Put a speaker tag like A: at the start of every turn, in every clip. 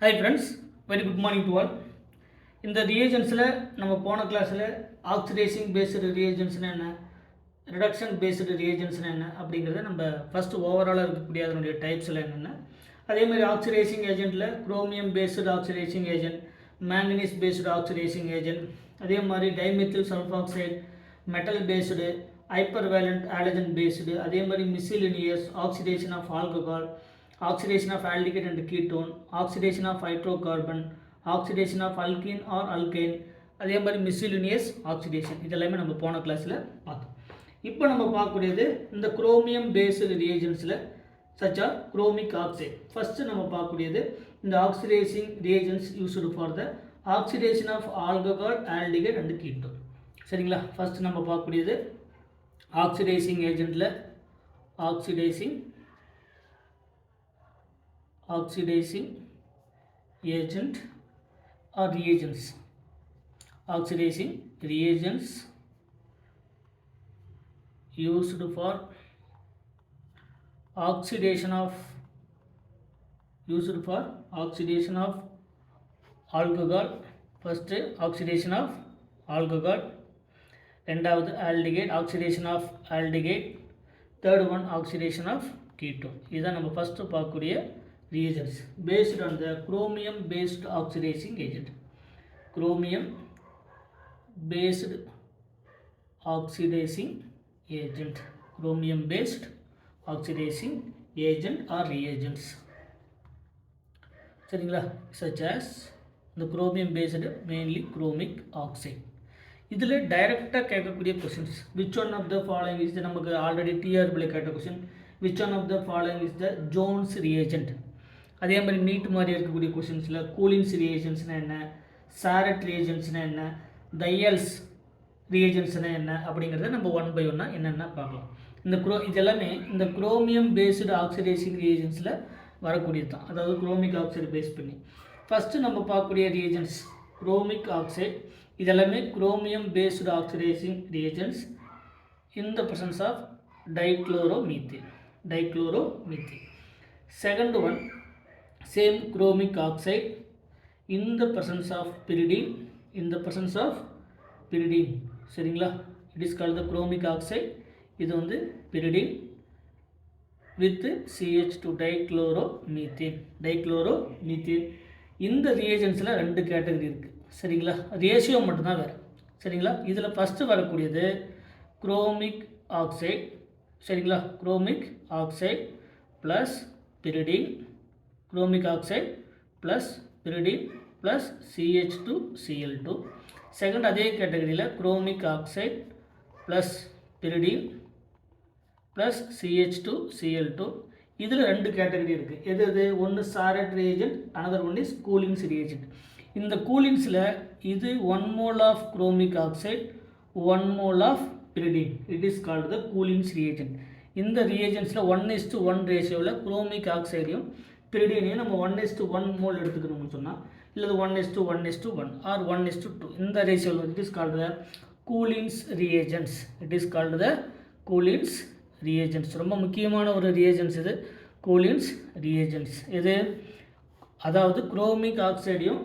A: Hi friends, very good morning to all. இந்த ரியேஜன்ஸில் நம்ம போன கிளாஸில் ஆக்சிடைசிங் பேஸ்டு ரியேஜன்ஸ்னு என்ன, ரிடக்ஷன் பேஸ்டு ரியேஜன்ஸ்னு என்ன அப்படிங்கிறத நம்ம ஃபஸ்ட்டு ஓவராலாக இருக்கக்கூடிய அதனுடைய டைப்ஸில் என்னென்ன, அதே மாதிரி ஆக்சிடைசிங் ஏஜென்ட்டில் chromium based oxidising agent, manganese based oxidising agent, அதே மாதிரி dimethyl sulfoxide, metal based, hypervalent halogen based, அதே மாதிரி miscellaneous, oxidation of alcohol, oxidation of aldehyde and ketone, oxidation of hydrocarbon, oxidation of alkene or alkane, அதே மாதிரி மிஸ்சிலினியஸ் oxidation. இதெல்லாமே நம்ம போன கிளாஸில் பார்த்தோம். இப்போ நம்ம பார்க்கக்கூடியது இந்த குரோமியம் பேஸ்டு ரியேஜன்ஸில் சச்சா குரோமிக் ஆக்சைடு. ஃபஸ்ட்டு நம்ம பார்க்கக்கூடியது இந்த oxidising reagents used for the oxidation of alcohol, aldehyde and ketone. சரிங்களா? ஃபஸ்ட்டு நம்ம பார்க்கக்கூடியது ஆக்சிடைசிங் ஏஜென்ட்டில் oxidising agent or reagents. Oxidizing reagents used for oxidation of alcohol. First oxidation of alcohol, ரெண்டாவது aldehyde, oxidation of aldehyde, third one oxidation of ketone. இதுதான் நம்ம first பார்க்கக்கூடிய reagents based on the chromium based oxidizing agent. Chromium based oxidizing agent, chromium based oxidizing agent or reagents. சரிங்களா? such as the chromium based mainly chromic oxide. இதில் டைரெக்டாக கேட்கக்கூடிய questions, which one of the following is the, நமக்கு already டிஆர்பியில் கேட்ட question, which one of the following is the Jones reagent. அதே மாதிரி NEET மாதிரி இருக்கக்கூடிய கொஷின்ஸில் கூலின்ஸ் ரியேஜன்ஸ்னால் என்ன, சாரட் ரியேஜன்ஸ்னால் என்ன, தையல்ஸ் ரியேஜன்ஸ்னால் என்ன அப்படிங்கிறத நம்ம ஒன் பை ஒன்னாக என்னென்ன பார்க்கலாம். இதெல்லாமே இந்த குரோமியம் பேஸ்டு ஆக்சிடைசிங் ரியேஜன்ஸில் வரக்கூடியது தான், அதாவது குரோமிக் ஆக்சைடு பேஸ் பண்ணி. ஃபஸ்ட்டு நம்ம பார்க்கக்கூடிய ரியேஜன்ஸ் குரோமிக் ஆக்சைடு, இதெல்லாமே chromium based oxidising reagents in the presence of dichloromethane. Second one same chromic oxide in the presence of pyridine, சரிங்களா? it is called the chromic oxide. இது வந்து pyridine with CH2 டைக்ளோரோமீத்தேன். இந்த ரியேஜன்ஸில் ரெண்டு category இருக்குது. சரிங்களா? Ratio மட்டும்தான் வேறு. சரிங்களா? இதில் ஃபஸ்ட்டு வரக்கூடியது குரோமிக் ஆக்சைடு. சரிங்களா? Chromic oxide plus pyridine, chromic oxide plus pyridine plus CH2Cl2. Second அதே கேட்டகரியில் chromic oxide plus pyridine plus CH2Cl2. இதில் ரெண்டு கேட்டகரி இருக்குது. எது ஒன்று Sarett reagent, another one is Collins reagent. இந்த கூலின்ஸில் இது 1 mole of chromic oxide, 1 mole of pyridine. It is called the Collins reagent. இந்த ரியேஜென்ட்ஸில் 1:1 ரேஷியோவில் குரோமிக் ஆக்சைடையும் pyridine நம்ம 1:1 மோல் எடுத்துக்கணும்னு சொன்னால், இல்லை 1:1:1 ஆர் 1:2 இந்த ரேஷியோவில் it is called the Collins reagents. ரொம்ப முக்கியமான ஒரு ரியேஜென்ட்ஸ் இது கூலின்ஸ் ரியேஜென்ட்ஸ். இது அதாவது குரோமிக் ஆக்சைடையும்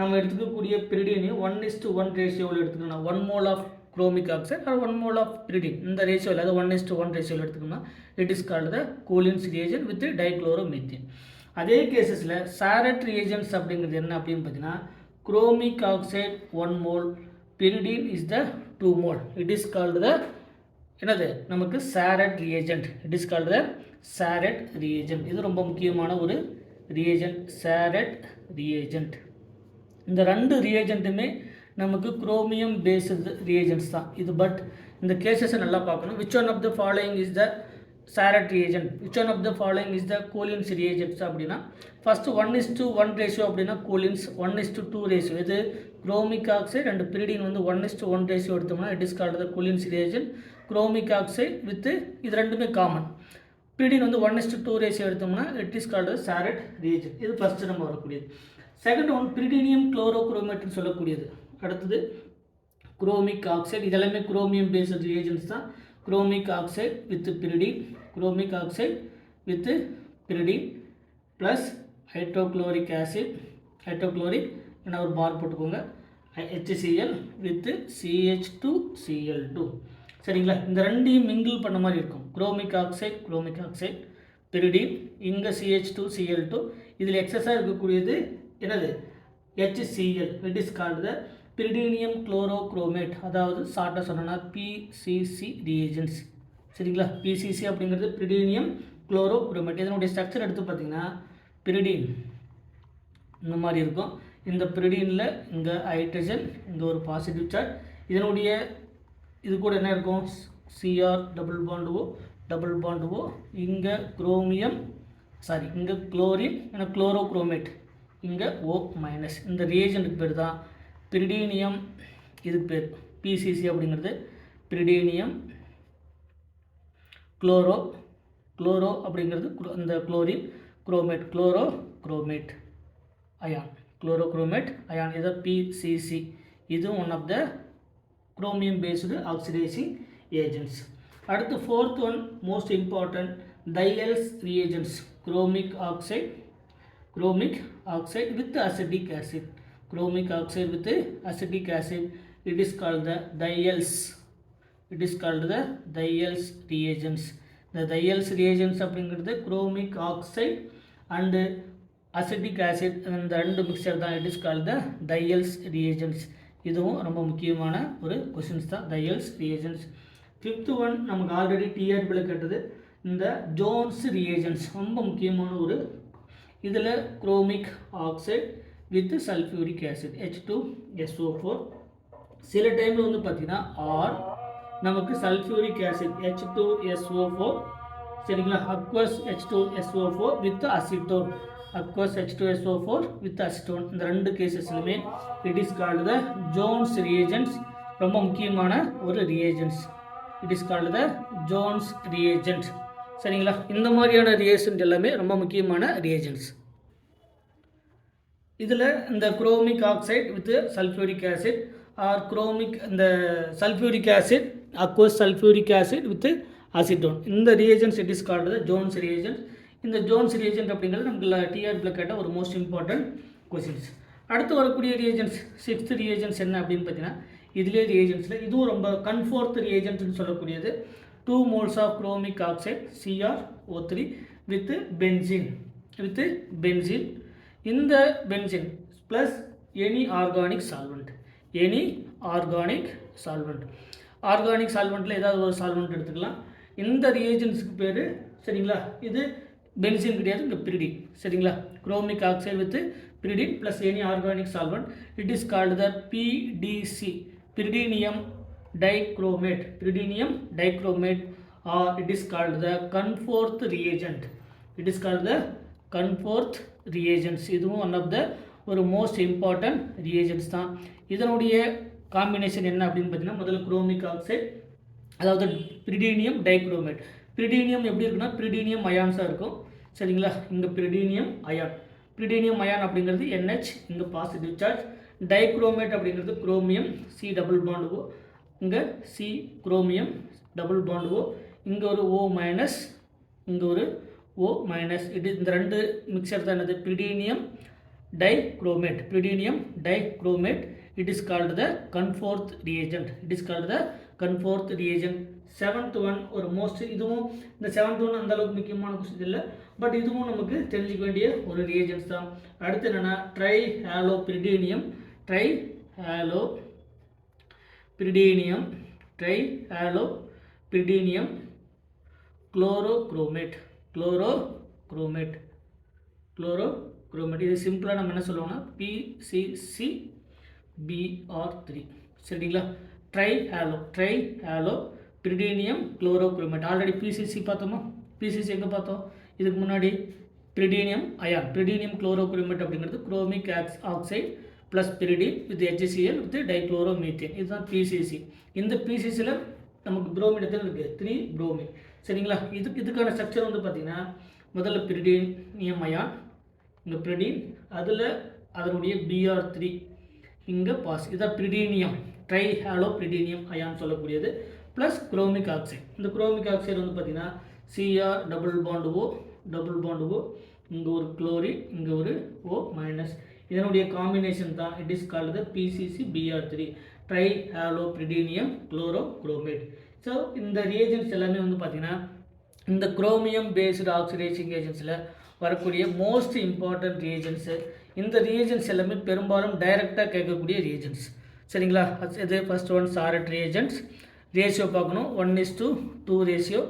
A: நம்ம எடுத்துக்கக்கூடிய pyridineயும் 1:1 ரேஷியோவில் எடுத்துக்கணும். 1 mole of chromic oxide or 1 mole of pyridine இந்த ரேஷியோவில், அது 1:1 ரேஷியோவில் எடுத்துக்கணும்னா it is called the Collins reagent with dichloromethane. அதே கேசஸில் சாரட் ரியேஜென்ட்ஸ் அப்படிங்கிறது என்ன அப்படின்னு பார்த்தீங்கன்னா, chromic oxide 1 mole, pyridine is the 2 mole. It is called the என்னது நமக்கு சாரட் ரியேஜென்ட். இது ரொம்ப முக்கியமான ஒரு ரியேஜென்ட், சாரட் ரியேஜென்ட். இந்த ரெண்டு ரியேஜென்ட்டுமே நமக்கு குரோமியம் பேஸ்டு ரியேஜென்ட்ஸ் தான் இது. பட் இந்த கேசஸை நல்லா பார்க்கணும். Which one of the following is the Sarett reagent, which one of the following is the Collins reagents அப்படின்னா, ஃபஸ்ட்டு 1:1 ரேஷியோ அப்படின்னா கூலின்ஸ், 1:2 ரேஷியோ இது குரோமிக் ஆக்சைடு அண்ட் pyridine வந்து 1:1 ரேஷியோ எடுத்தோம்னா it is called the Collins reagent. Chromic oxide with இது ரெண்டுமே common. pyridine வந்து 1:2 ratio எடுத்தோம்னா it is called the Sarett reagent. இது ஃபஸ்ட்டு நம்ம வரக்கூடியது. செகண்ட் ஒன் pyridinium குளோரோக்ரோமேட்னு சொல்லக்கூடியது. அடுத்தது குரோமிக் ஆக்சைடு, இதெல்லாமே குரோமியம் பேஸ்டு ரியேஜென்ட்ஸ் தான். Chromic oxide with pyridine plus hydrochloric acid hydrochloric என்ன ஒரு பார் போட்டுக்கோங்க HCl வித் CH2Cl2 சரிங்களா. இந்த ரெண்டையும் மிங்கிள் பண்ண மாதிரி இருக்கும். குரோமிக் ஆக்சைடு பிரிடின், இங்கே CH2Cl2, இதில் எக்ஸஸாக இருக்கக்கூடியது என்னது HCl, it is called the pyridinium chlorochromate, அதாவது ஷார்ட்டாக சொன்னோன்னா PCC ரியேஜன்ஸ் சரிங்களா. PCC அப்படிங்கிறது பிரிடினியம் குளோரோக்ரோமேட். இதனுடைய ஸ்ட்ரக்சர் எடுத்து பார்த்தீங்கன்னா பிரிடின் இந்த மாதிரி இருக்கும். இந்த பிரிடினில் இங்கே ஹைட்ரஜன், இங்கே ஒரு பாசிட்டிவ் சார்ஜ், இதனுடைய இது கூட என்ன இருக்கும் Cr டபுள் பாண்ட் O, இங்கே குரோமியம் இங்கே குளோரின், ஏன்னா குளோரோக்ரோமேட், இங்கே O-. இந்த ரியேஜனுக்கு பேர் தான் பிரிடினியம். இதுக்கு பேர் PCC அப்படிங்கிறது பிரிடினியம் குளோரோ அப்படிங்கிறது இந்த குளோரின் குரோமேட், குளோரோக்ரோமேட் அயான், இது PCC. இது one of the chromium based oxidising agents. அடுத்து fourth one most important Diels reagents. Chromic oxide with acetic acid. Chromic oxide with acetic acid, it is called the diels. Reagents. The diels reagents அப்படிங்கிறது chromic oxide and acetic acid இந்த ரெண்டு mixture தான். It is called the Diels reagents. இதுவும் ரொம்ப முக்கியமான ஒரு questions தான், Diels reagents. Fifth one நமக்கு ஆல்ரெடி டிஆர்பியில் கேட்டது, இந்த ஜோன்ஸ் ரியேஜென்ட்ஸ் ரொம்ப முக்கியமான ஒரு. இதில் chromic oxide with sulphuric acid H2SO4. சில டைமில் வந்து பார்த்திங்கன்னா நமக்கு சல்ஃபியூரிக் ஆசிட் H2SO4 சரிங்களா. அக்வஸ் H2SO4 வித் அசிட்டோன், இந்த ரெண்டு கேசஸ்லுமே it is called the Jones reagents. ரொம்ப முக்கியமான ஒரு reagents, it is called the Jones reagent சரிங்களா. இந்த மாதிரியான ரியேஜென்ட் எல்லாமே ரொம்ப முக்கியமான ரியேஜென்ட்ஸ். இதில் இந்த chromic oxide with sulphuric acid or இந்த sulphuric acid, aqueous sulphuric acid with acetone, இந்த reagents it is called the Jones reagent. இந்த ஜோன்ஸ் ரியேஜென்ட் அப்படிங்கிறது நமக்கு டிஆர்பியில் கேட்டால் ஒரு மோஸ்ட் இம்பார்ட்டன்ட் கொஸ்டின்ஸ். அடுத்து வரக்கூடிய ரியேஜென்ட்ஸ், சிக்ஸ்த் ரியேஜென்ட்ஸ் என்ன அப்படின்னு பார்த்தீங்கன்னா, இதிலே ரியேஜென்ட்ஸில் இதுவும் ரொம்ப கன்ஃபோர்த் ரியேஜென்ட்னு சொல்லக்கூடியது. 2 moles of chromic oxide CrO3 with benzene. இந்த benzene plus any organic solvent. Organic சால்வெண்ட்டில் ஏதாவது ஒரு சால்வெண்ட் எடுத்துக்கலாம். இந்த ரியேஜென்ட்ஸுக்கு பேர் சரிங்களா, இது பென்சின் கிடையாது, இந்த பிரிடின் சரிங்களா. Chromic oxide with pyridine plus any organic solvent, it is called the PDC, pyridinium dichromate, or it is called the Conforth reagent. இதுவும் ஒன் ஆஃப் த ஒரு மோஸ்ட் இம்பார்ட்டன்ட் ரியேஜென்ட்ஸ் தான். இதனுடைய காம்பினேஷன் என்ன அப்படின்னு பார்த்தீங்கன்னா, முதல்ல குரோமிக் ஆக்சைடு, அதாவது பிரிடினியம் டைக்ரோமேட். பிரிடினியம் எப்படி இருக்குன்னா பிரிடினியம் அயான்ஸாக இருக்கும் சரிங்களா. இங்கே பிரிடினியம் அயான் அப்படிங்கிறது NH, இங்கே பாசிட்டிவ் சார்ஜ். டைக்ரோமேட் அப்படிங்கிறது chromium C double bond O, இங்கே C chromium double bond O, இங்கே ஒரு O மைனஸ், இங்கே ஒரு O மைனஸ். இந்த ரெண்டு மிக்சர் தான் என்னது pyridinium dichromate. It is called the Cornforth reagent. Seventh one ஒரு மோஸ்ட், இதுவும் இந்த செவன்த் ஒன் அந்த அளவுக்கு முக்கியமான கொஸ்டின் இல்லை, பட் இதுவும் நமக்கு தெரிஞ்சிக்க வேண்டிய ஒரு ரியேஜென்ட்ஸ் தான். அடுத்து என்னென்னா ட்ரைஹாலோபிரிடினியம் குளோரோக்ரோமேட். இது சிம்பிளாக நம்ம என்ன சொல்லுவோம்னா PCCBr3 சரிங்களா. ட்ரைஹாலோ பிரிடினியம் குளோரோக்ரோமேட். ஆல்ரெடி PCC பார்த்தோமா, PCC எங்கே பார்த்தோம் இதுக்கு முன்னாடி, பிரிடினியம் குளோரோக்ரோமேட் அப்படிங்கிறது chromic oxide plus pyridine with HCl with dichloromethane, இதுதான் PCC. இந்த PCCயில் நமக்கு புரோமின் எத்தனை இருக்குது, 3 புரோமின் சரிங்களா. இதுக்கான ஸ்ட்ரக்சர் வந்து பார்த்திங்கன்னா, முதல்ல பிரிடினியம் அயான், இங்கே பிரிடின், அதில் அதனுடைய Br3, இங்கே இதான் பிரிடினியம், ட்ரைஹாலோபிரிடினியம் அயான் சொல்லக்கூடியது, ப்ளஸ் குரோமிக் ஆக்சைடு. இந்த குரோமிக் ஆக்சைடு வந்து பார்த்திங்கன்னா Cr டபுள் பாண்ட் O, இங்கே ஒரு குளோரின், இங்கே ஒரு O மைனஸ். இதனுடைய காம்பினேஷன் தான் it is called PCCBr3 tri halopyridinium chlorochromate. So இந்த ரியேஜென்ட்ஸ் எல்லாமே வந்து பார்த்திங்கன்னா இந்த குரோமியம் பேஸ்டு ஆக்சிடைசிங் ஏஜென்ட்ஸில் வரக்கூடிய மோஸ்ட் இம்பார்ட்டன்ட் ரியேஜென்ட்ஸு. இந்த ரியேஜென்ட்ஸ் எல்லாமே பெரும்பாலும் டைரெக்டாக கேட்கக்கூடிய ரியேஜென்ட்ஸ். சரிங்களா? இது first one Sarett reagents. Ratio பார்க்கணும் 1:2 ரேஷியோ.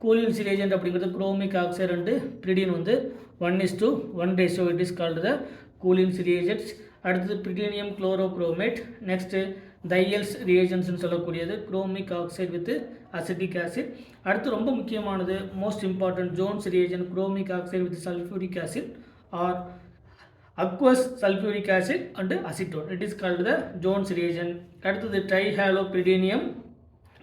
A: கூலின்ஸ் ரியேஜென்ட் அப்படிங்கிறது குரோமிக் ஆக்சைடு அண்டு பிரிடின் வந்து 1:1 ratio. It is called the Collins reagents. அடுத்தது பிரிடினியம் குளோரோக்ரோமேட். நெக்ஸ்ட்டு தையல்ஸ் ரியேஜென்ட்ஸ்னு சொல்லக்கூடியது chromic oxide with acetic acid. அடுத்து ரொம்ப முக்கியமானது most important Jones reagent chromic oxide with sulphuric acid or aqueous sulfuric acid and acetone. It is called the Jones reagent. அடுத்தது ட்ரைஹாலோபிரிடினியம்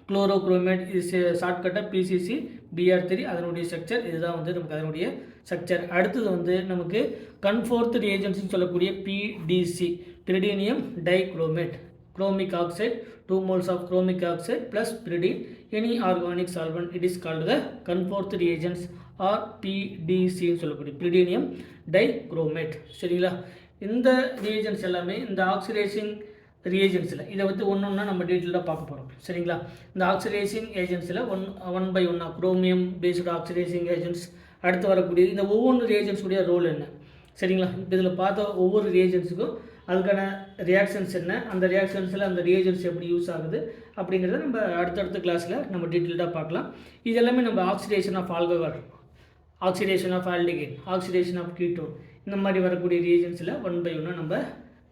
A: குளோரோக்ரோமேட் is ஷார்ட்கட்டாக PCCBr3. அதனுடைய structure இதுதான் வந்து நமக்கு அதனுடைய ஸ்ட்ரக்சர். அடுத்தது வந்து நமக்கு கன்ஃபோர்த் ரியேஜென்ட்ஸ்னு சொல்லக்கூடிய PDC pyridinium dichromate. Chromic oxide 2 moles of chromic oxide plus pyridine any organic solvent. It is called the confourth reagents or PDC சொல்லக்கூடிய பிரிடினியம் டைக்ரோமேட். சரிங்களா? இந்த ரியேஜென்ட்ஸ் எல்லாமே இந்த ஆக்சிடைசிங் ரியேஜென்ட்ஸில் இதை வந்து ஒன்றா நம்ம டீட்டெயிலாக பார்க்க போகிறோம். சரிங்களா? இந்த ஆக்சிடைசிங் ஏஜென்ட்ஸில் ஒன் பை ஒன்னாக குரோமியம் பேஸ்டு ஆக்சிடைசிங் ஏஜென்ட்ஸ் அடுத்து வரக்கூடிய இந்த ஒவ்வொரு ரியேஜென்ட்ஸுடைய ரோல் என்ன. சரிங்களா? இப்போ இதில் பார்த்த ஒவ்வொரு ரியேஜென்ட்ஸுக்கும் அதுக்கான ரியாக்ஷன்ஸ் என்ன, அந்த ரியாக்ஷன்ஸில் அந்த ரியேஜென்ட்ஸ் எப்படி யூஸ் ஆகுது அப்படிங்கிறத நம்ம அடுத்தடுத்த கிளாஸில் நம்ம டீட்டெயில்டாக பார்க்கலாம். இது எல்லாமே நம்ம oxidation of alcohol, oxidation of aldehyde, oxidation of ketone இந்த மாதிரி வரக்கூடிய ரியேஜென்ட்ஸில் ஒன் பை ஒன்னாக நம்ம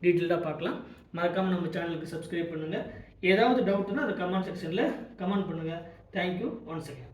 A: டீட்டெயில்டாக பார்க்கலாம். மறக்காமல் நம்ம சேனலுக்கு சப்ஸ்கிரைப் பண்ணுங்கள். ஏதாவது டவுட்னா அதை கமெண்ட் செக்ஷனில் கமெண்ட் பண்ணுங்கள். Thank you once again.